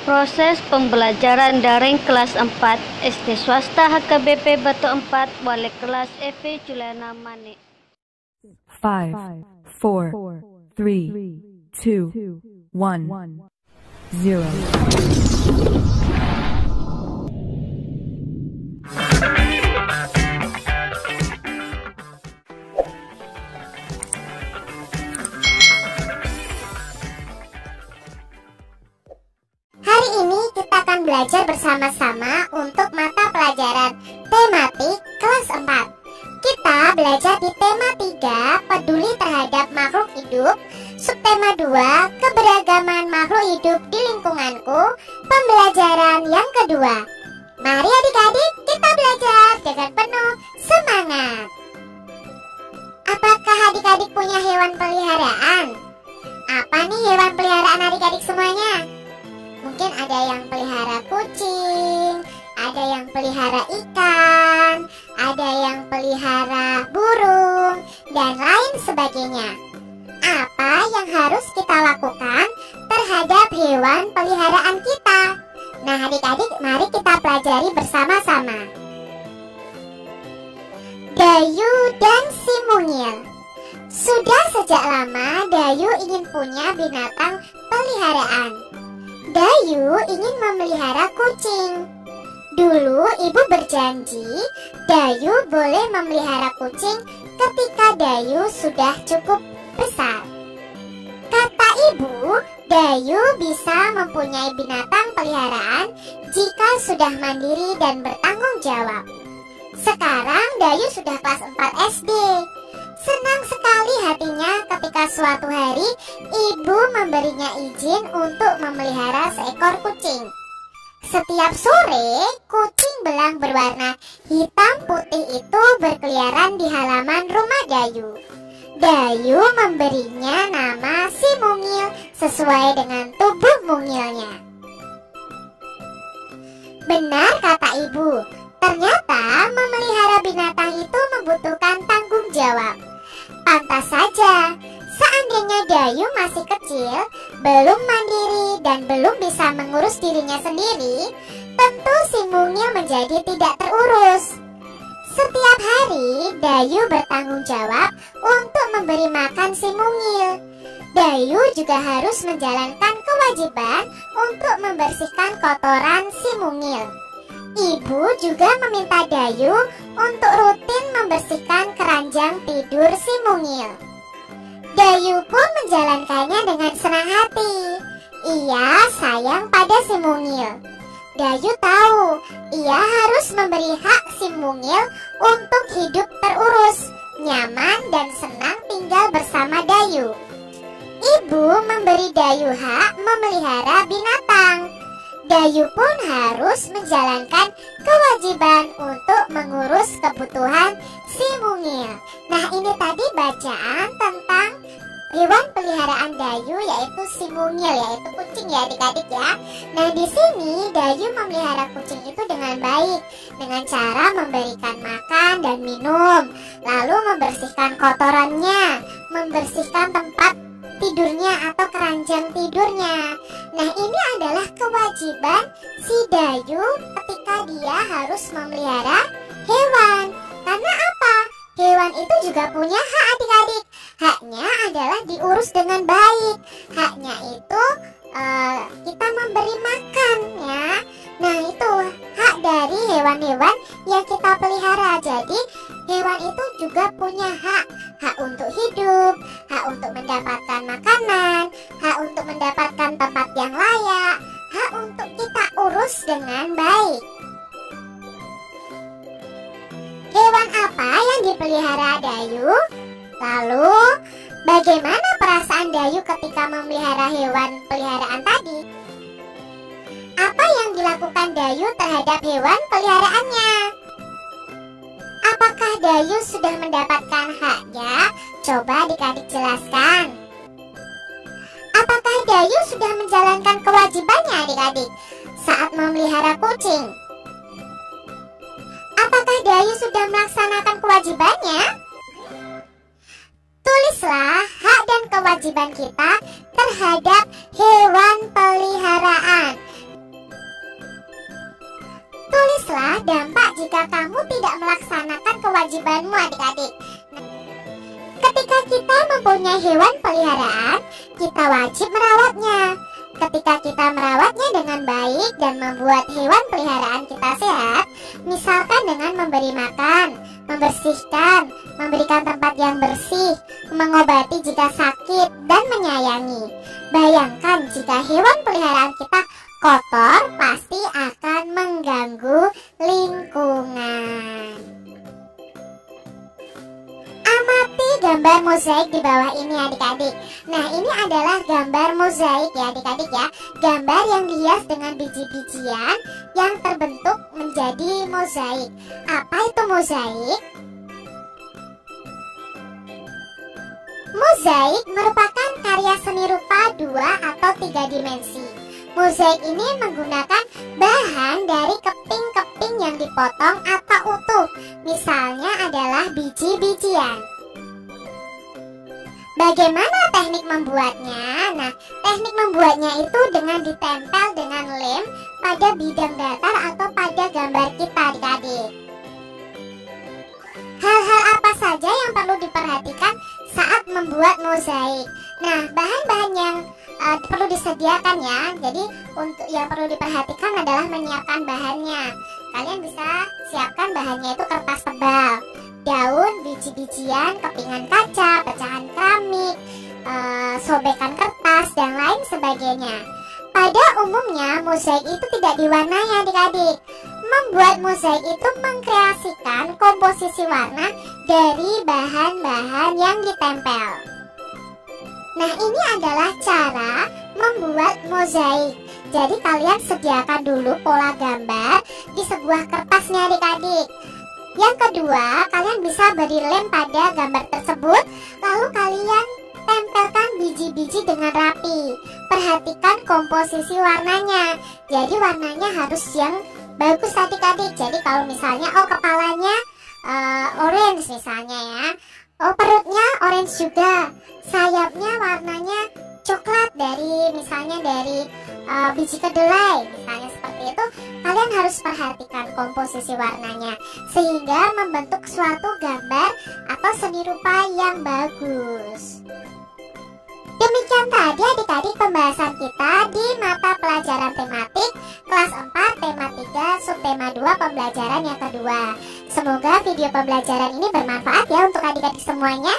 Proses pembelajaran daring kelas 4 SD swasta HKBP Batu 4 wali kelas Evi Juliana Mane. 5, 4, 3, 2, 1, 0. Hari ini kita akan belajar bersama-sama untuk mata pelajaran tematik kelas 4. Kita belajar di tema 3, peduli terhadap makhluk hidup, subtema 2, keberagaman makhluk hidup di lingkunganku, pembelajaran yang kedua. Mari adik-adik kita belajar dengan penuh semangat. Apakah adik-adik punya hewan peliharaan? Apa nih hewan peliharaan adik-adik semuanya? Mungkin ada yang pelihara kucing, ada yang pelihara ikan, ada yang pelihara burung, dan lain sebagainya. Apa yang harus kita lakukan terhadap hewan peliharaan kita? Nah adik-adik, mari kita pelajari bersama-sama. Dayu dan si mungil. Sudah sejak lama Dayu ingin punya binatang peliharaan. Dayu ingin memelihara kucing. Dulu ibu berjanji Dayu boleh memelihara kucing ketika Dayu sudah cukup besar. Kata ibu, Dayu bisa mempunyai binatang peliharaan jika sudah mandiri dan bertanggung jawab. Sekarang Dayu sudah kelas 4 SD. Senang sekali hatinya ketika suatu hari ibu memberinya izin untuk memelihara seekor kucing. Setiap sore, kucing belang berwarna hitam putih itu berkeliaran di halaman rumah Dayu. Dayu memberinya nama si mungil sesuai dengan tubuh mungilnya. Benar kata ibu, ternyata memelihara binatang itu membutuhkan tanggung jawab. Pantas saja, seandainya Dayu masih kecil, belum mandiri dan belum bisa mengurus dirinya sendiri, tentu si mungil menjadi tidak terurus. Setiap hari, Dayu bertanggung jawab untuk memberi makan si mungil. Dayu juga harus menjalankan kewajiban untuk membersihkan kotoran si mungil. Ibu juga meminta Dayu untuk rutin membersihkan keranjang tidur si mungil. Dayu pun menjalankannya dengan senang hati. Ia sayang pada si mungil. Dayu tahu ia harus memberi hak si mungil untuk hidup terurus, nyaman dan senang tinggal bersama Dayu. Ibu memberi Dayu hak memelihara binatang. Dayu pun harus menjalankan kewajiban untuk mengurus kebutuhan si mungil. Nah ini tadi bacaan tentang hewan peliharaan Dayu yaitu si mungil, yaitu kucing ya adik-adik ya. Nah di sini Dayu memelihara kucing itu dengan baik, dengan cara memberikan makan dan minum, lalu membersihkan kotorannya, membersihkan tempat tidurnya atau keranjang tidurnya. Nah ini adalah kewajiban si Dayu ketika dia harus memelihara hewan. Karena apa? Hewan itu juga punya hak adik-adik. Haknya adalah diurus dengan baik. Haknya itu kita memberi makan ya. Nah itu hak dari hewan-hewan yang kita pelihara. Jadi hewan itu juga punya hak. Hak untuk hidup, hak untuk mendapatkan makanan, hak untuk mendapatkan tempat yang layak, hak untuk kita urus dengan baik. Hewan apa yang dipelihara Dayu? Lalu, bagaimana perasaan Dayu ketika memelihara hewan peliharaan tadi? Apa yang dilakukan Dayu terhadap hewan peliharaannya? Apakah Dayu sudah mendapatkan haknya? Coba adik-adik jelaskan. Apakah Dayu sudah menjalankan kewajibannya adik-adik saat memelihara kucing? Apakah Dayu sudah melaksanakan kewajibannya? Tulislah hak dan kewajiban kita terhadap hewan peliharaan. adalah dampak jika kamu tidak melaksanakan kewajibanmu adik-adik. Ketika kita mempunyai hewan peliharaan, kita wajib merawatnya. Ketika kita merawatnya dengan baik dan membuat hewan peliharaan kita sehat, misalkan dengan memberi makan, membersihkan, memberikan tempat yang bersih, mengobati jika sakit, dan menyayangi. Bayangkan jika hewan peliharaan kita kotor, pasti akan mengganggu lingkungan. Amati gambar mozaik di bawah ini adik-adik. Nah, ini adalah gambar mozaik ya adik-adik ya. Gambar yang dihias dengan biji-bijian yang terbentuk menjadi mozaik. Apa itu mozaik? Mozaik merupakan karya seni rupa 2 atau 3 dimensi. Mozaik ini menggunakan bahan dari keping-keping yang dipotong atau utuh. Misalnya adalah biji-bijian. Bagaimana teknik membuatnya? Nah, teknik membuatnya itu dengan ditempel dengan lem pada bidang datar atau pada gambar kita adik-adik. Hal-hal apa saja yang perlu diperhatikan saat membuat mozaik? Nah, bahan-bahan yang perlu disediakan ya. Jadi untuk yang perlu diperhatikan adalah menyiapkan bahannya. Kalian bisa siapkan bahannya itu kertas tebal, daun, biji-bijian, kepingan kaca, pecahan keramik, sobekan kertas, dan lain sebagainya. Pada umumnya mozaik itu tidak diwarnai adik-adik. Membuat mozaik itu mengkreasikan komposisi warna dari bahan-bahan yang ditempel. Nah, ini adalah cara membuat mozaik. Jadi kalian sediakan dulu pola gambar di sebuah kertasnya adik-adik. Yang kedua, kalian bisa beri lem pada gambar tersebut, lalu kalian tempelkan biji-biji dengan rapi. Perhatikan komposisi warnanya. Jadi warnanya harus yang bagus adik-adik. Jadi kalau misalnya kepalanya orange misalnya ya, perutnya orange juga, sayapnya warnanya coklat misalnya dari biji kedelai misalnya seperti itu. Kalian harus perhatikan komposisi warnanya sehingga membentuk suatu gambar atau seni rupa yang bagus. Demikian tadi adik-adik pembahasan kita di mata pelajaran tematik kelas 4 tema 3 subtema 2 pembelajaran yang kedua. Semoga video pembelajaran ini bermanfaat ya untuk adik-adik semuanya.